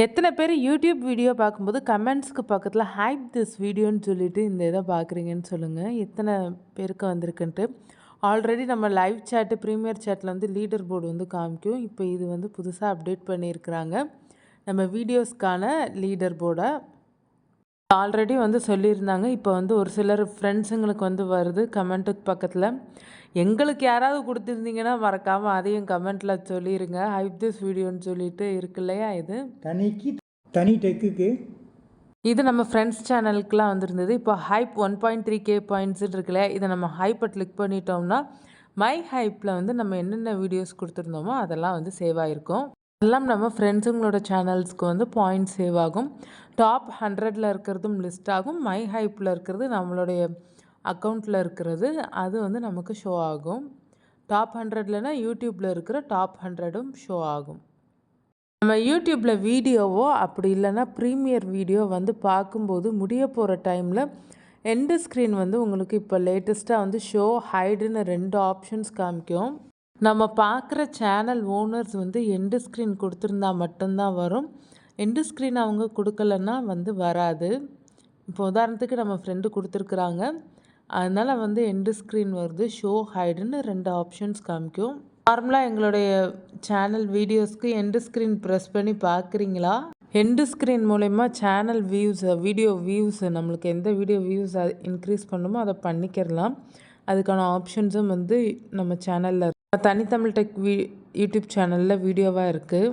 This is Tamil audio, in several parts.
எத்தனை பேர் யூடியூப் வீடியோ பார்க்கும்போது கமெண்ட்ஸ்க்கு பக்கத்தில் ஹைப் திஸ் வீடியோன்னு சொல்லிட்டு இந்த இதை பார்க்குறீங்கன்னு சொல்லுங்கள். எத்தனை பேருக்கு வந்திருக்குன்ட்டு. ஆல்ரெடி நம்ம லைவ் சேட்டு ப்ரீமியர் சேட்டில் வந்து லீடர் போர்டு வந்து காமிக்கும். இப்போ இது வந்து புதுசாக அப்டேட் பண்ணியிருக்கிறாங்க. நம்ம வீடியோஸ்க்கான லீடர் போர்டை ஆல்ரெடி வந்து சொல்லியிருந்தாங்க. இப்போ வந்து ஒரு சிலர் ஃப்ரெண்ட்ஸுங்களுக்கு வந்து வருது கமெண்ட்டுக்கு பக்கத்தில். எங்களுக்கு யாராவது கொடுத்துருந்தீங்கன்னா மறக்காமல் அதையும் கமெண்ட்டில் சொல்லிடுங்க. ஹைப் திஸ் வீடியோன்னு சொல்லிட்டு இருக்கு இல்லையா இது தனி டெக்குக்கு இது நம்ம ஃப்ரெண்ட்ஸ் சேனலுக்குலாம் வந்திருந்தது. இப்போ ஹைப் 1.3K பாயிண்ட்ஸுன்னு இருக்குல்ல, இதை நம்ம ஹைப்பை கிளிக் பண்ணிட்டோம்னா மை ஹைப்பில் வந்து நம்ம என்னென்ன வீடியோஸ் கொடுத்துருந்தோமோ அதெல்லாம் வந்து சேவ் ஆகிருக்கும். எல்லாம் நம்ம ஃப்ரெண்ட்ஸுங்களோட சேனல்ஸ்க்கு வந்து பாயிண்ட் சேவ் ஆகும். டாப் 100ல் இருக்கிறதும் லிஸ்ட் ஆகும். மை ஹைப்பில் இருக்கிறது நம்மளுடைய அக்கௌண்ட்டில் இருக்கிறது அது வந்து நமக்கு ஷோ ஆகும். டாப் 100லனா யூடியூப்பில் இருக்கிற டாப் 100ம் ஷோ ஆகும். நம்ம யூடியூப்பில் வீடியோவோ அப்படி இல்லைன்னா ப்ரீமியர் வீடியோ வந்து பார்க்கும்போது முடிய போகிற டைமில் எண்டு ஸ்க்ரீன் வந்து உங்களுக்கு இப்போ லேட்டஸ்ட்டாக வந்து ஷோ ஹைடுன்னு 2 ஆப்ஷன்ஸ் காமிக்கும். நம்ம பார்க்குற சேனல் ஓனர்ஸ் வந்து எண்டு ஸ்க்ரீன் கொடுத்துருந்தா மட்டும்தான் வரும். எண்டு ஸ்க்ரீன் அவங்க கொடுக்கலன்னா வந்து வராது. இப்போ உதாரணத்துக்கு நம்ம ஃப்ரெண்டு கொடுத்துருக்குறாங்க, அதனால் வந்து எண்டு ஸ்க்ரீன் வருது. ஷோ ஹைடுன்னு 2 ஆப்ஷன்ஸ் காமிக்கும். நார்மலாக எங்களுடைய சேனல் வீடியோஸ்க்கு எண்டு ஸ்க்ரீன் ப்ரெஸ் பண்ணி பார்க்குறீங்களா? எண்டு ஸ்க்ரீன் மூலயமா சேனல் வீடியோ வியூஸ் நம்மளுக்கு எந்த வீடியோ வியூஸ் இன்க்ரீஸ் பண்ணணுமோ அதை பண்ணிக்கிறலாம். அதுக்கான ஆப்ஷன்ஸும் வந்து நம்ம சேனலில் தனித்தமிழ் டெக் யூடியூப் சேனலில் வீடியோவாக இருக்குது.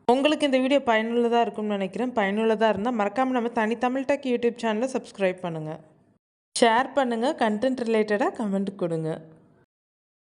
உங்களுக்கு இந்த வீடியோ பயனுள்ளதாக இருக்கும்னு நினைக்கிறேன். பயனுள்ளதாக இருந்தால் மறக்காமல் நம்ம தனித்தமிழ் டெக் யூடியூப் சேனலை சப்ஸ்கிரைப் பண்ணுங்கள், ஷேர் பண்ணுங்கள், கண்டென்ட் ரிலேட்டடாக கமெண்ட் கொடுங்க.